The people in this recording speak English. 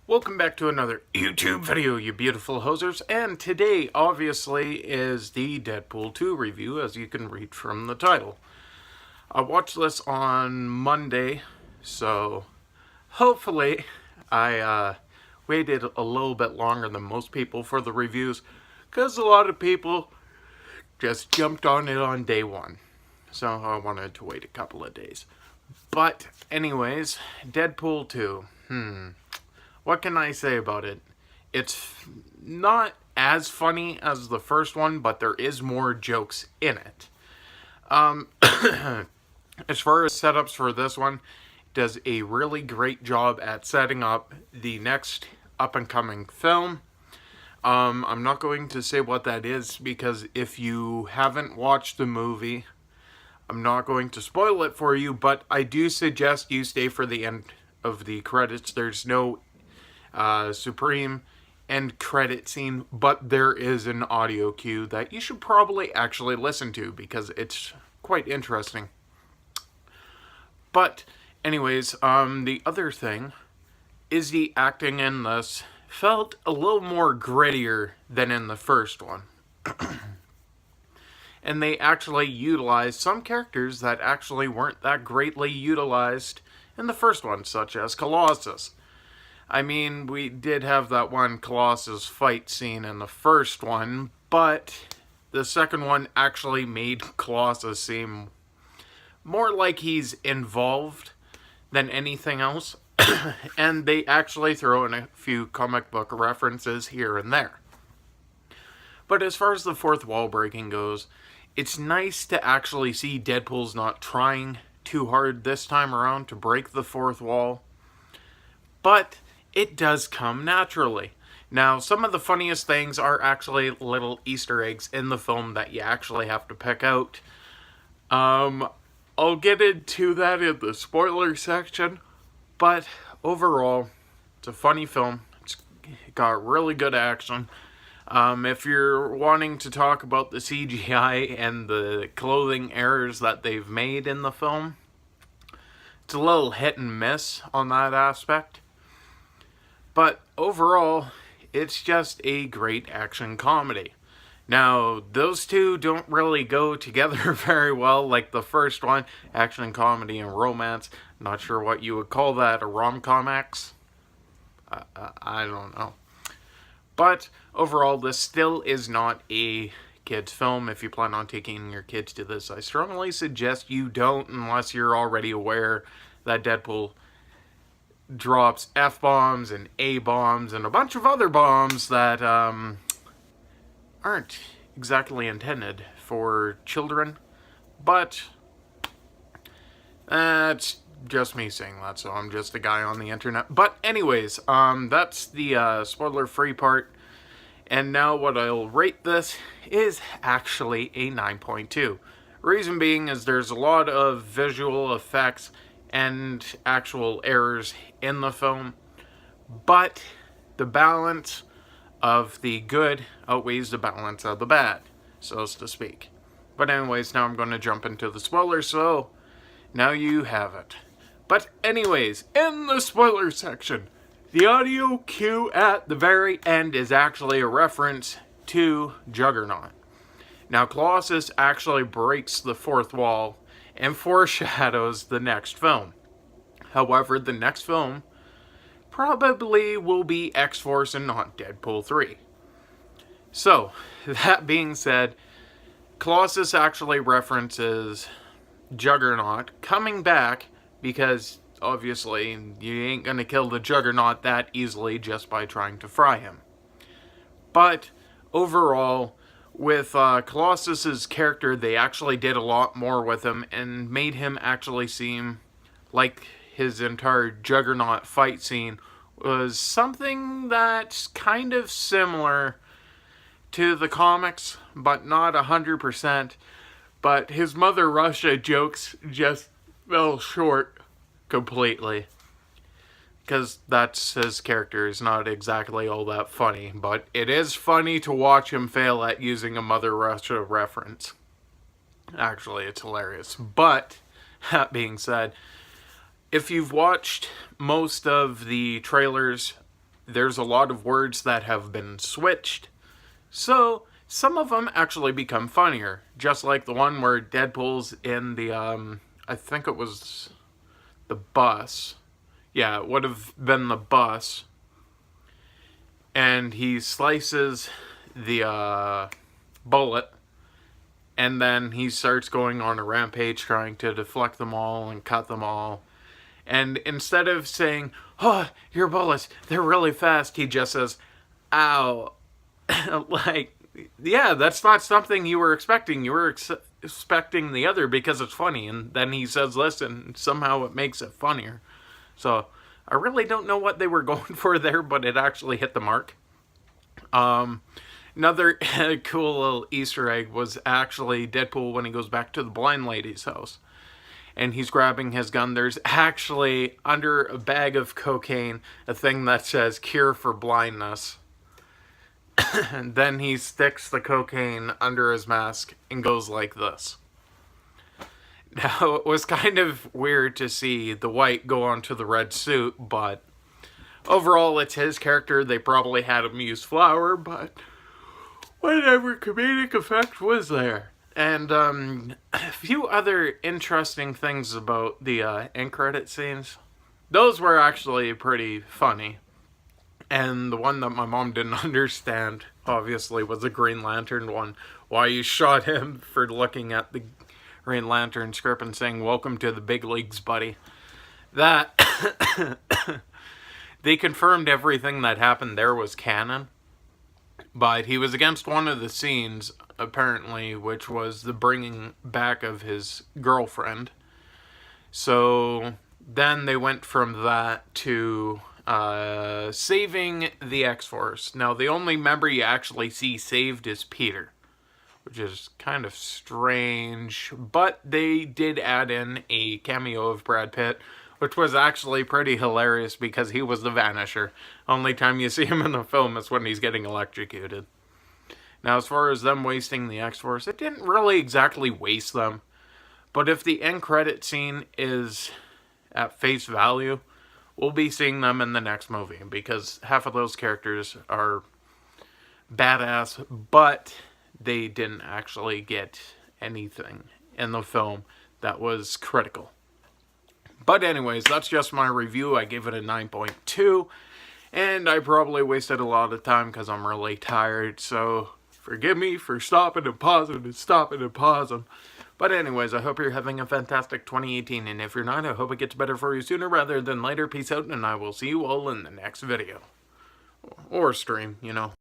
Welcome back to another YouTube video, you beautiful hosers, and today, obviously, is the Deadpool 2 review, as you can read from the title. I watched this on Monday, so hopefully I waited a little bit longer than most people for the reviews, because a lot of people just jumped on it on day one, so I wanted to wait a couple of days. But anyways, Deadpool 2, what can I say about it? It's not as funny as the first one, but there is more jokes in it. As far as setups for this one, it does a really great job at setting up the next up-and-coming film. I'm not going to say what that is, because if you haven't watched the movie, I'm not going to spoil it for you, but I do suggest you stay for the end of the credits. There's no supreme end credit scene, but there is an audio cue that you should probably actually listen to because it's quite interesting. But anyways, the other thing is the acting in this felt a little more grittier than in the first one. And they actually utilized some characters that actually weren't that greatly utilized in the first one, such as Colossus. I mean, we did have that one Colossus fight scene in the first one, but the second one actually made Colossus seem more like he's involved than anything else. And they actually throw in a few comic book references here and there. But as far as the fourth wall breaking goes, it's nice to actually see Deadpool's not trying too hard this time around to break the fourth wall. But it does come naturally. Now, some of the funniest things are actually little Easter eggs in the film that you actually have to pick out. I'll get into that in the spoiler section, but overall, it's a funny film. It's got really good action. If you're wanting to talk about the CGI and the clothing errors that they've made in the film, it's a little hit and miss on that aspect. But overall, it's just a great action comedy. Now, those two don't really go together very well, like the first one, action comedy and romance. Not sure what you would call that, a rom-com-X? I don't know. But overall, this still is not a kids' film. If you plan on taking your kids to this, I strongly suggest you don't, unless you're already aware that Deadpool drops F-bombs and A-bombs and a bunch of other bombs that aren't exactly intended for children. But that's just me saying that, so I'm just a guy on the internet. But anyways, that's the spoiler-free part. And now what I'll rate this is actually a 9.2. Reason being is there's a lot of visual effects and actual errors in the film, but the balance of the good outweighs the balance of the bad, so to speak. But anyways, now I'm going to jump into the spoilers, so now you have it. But anyways, in the spoiler section, the audio cue at the very end is actually a reference to Juggernaut. Now, Colossus actually breaks the fourth wall and foreshadows the next film. However, the next film probably will be X-Force and not Deadpool 3. So, that being said, Colossus actually references Juggernaut coming back because, obviously, you ain't gonna kill the Juggernaut that easily just by trying to fry him. But, overall, with Colossus's character, they actually did a lot more with him and made him actually seem like his entire Juggernaut fight scene was something that's kind of similar to the comics, but not 100%. But his Mother Russia jokes just fell short completely. Because that's his character is not exactly all that funny, but it is funny to watch him fail at using a Mother Russia reference. Actually, it's hilarious. But, that being said, if you've watched most of the trailers there's a lot of words that have been switched. So some of them actually become funnier. Just like the one where Deadpool's in the, I think it was the bus. Yeah, it would have been the bus. And he slices the bullet. And then he starts going on a rampage trying to deflect them all and cut them all. And instead of saying, "Oh, your bullets, they're really fast," he just says, "Ow." Like, yeah, that's not something you were expecting. You were expecting the other because it's funny. And then he says this, and somehow it makes it funnier. So I really don't know what they were going for there, but it actually hit the mark. Another cool little Easter egg was actually Deadpool when he goes back to the blind lady's house. And he's grabbing his gun. There's actually, under a bag of cocaine, a thing that says "cure for blindness." And then he sticks the cocaine under his mask and goes like this. Now, it was kind of weird to see the white go onto the red suit, but overall, it's his character. They probably had him use flour, but whatever comedic effect was there. And a few other interesting things about the end credit scenes. Those were actually pretty funny. And the one that my mom didn't understand, obviously, was the Green Lantern one. Why you shot him for looking at the Green Lantern script and saying, "Welcome to the big leagues, buddy." That, they confirmed everything that happened there was canon. But he was against one of the scenes, apparently, which was the bringing back of his girlfriend. So then they went from that to saving the X-Force. Now, the only member you actually see saved is Peter, which is kind of strange. But they did add in a cameo of Brad Pitt, which was actually pretty hilarious because he was the Vanisher. Only time you see him in the film is when he's getting electrocuted. Now, as far as them wasting the X-Force, it didn't really exactly waste them. But if the end credit scene is at face value, we'll be seeing them in the next movie. Because half of those characters are badass, but they didn't actually get anything in the film that was critical. But anyways, that's just my review. I gave it a 9.2. And I probably wasted a lot of time because I'm really tired. So forgive me for stopping and pausing and stopping and pausing. But anyways, I hope you're having a fantastic 2018. And if you're not, I hope it gets better for you sooner rather than later. Peace out, and I will see you all in the next video. Or stream, you know.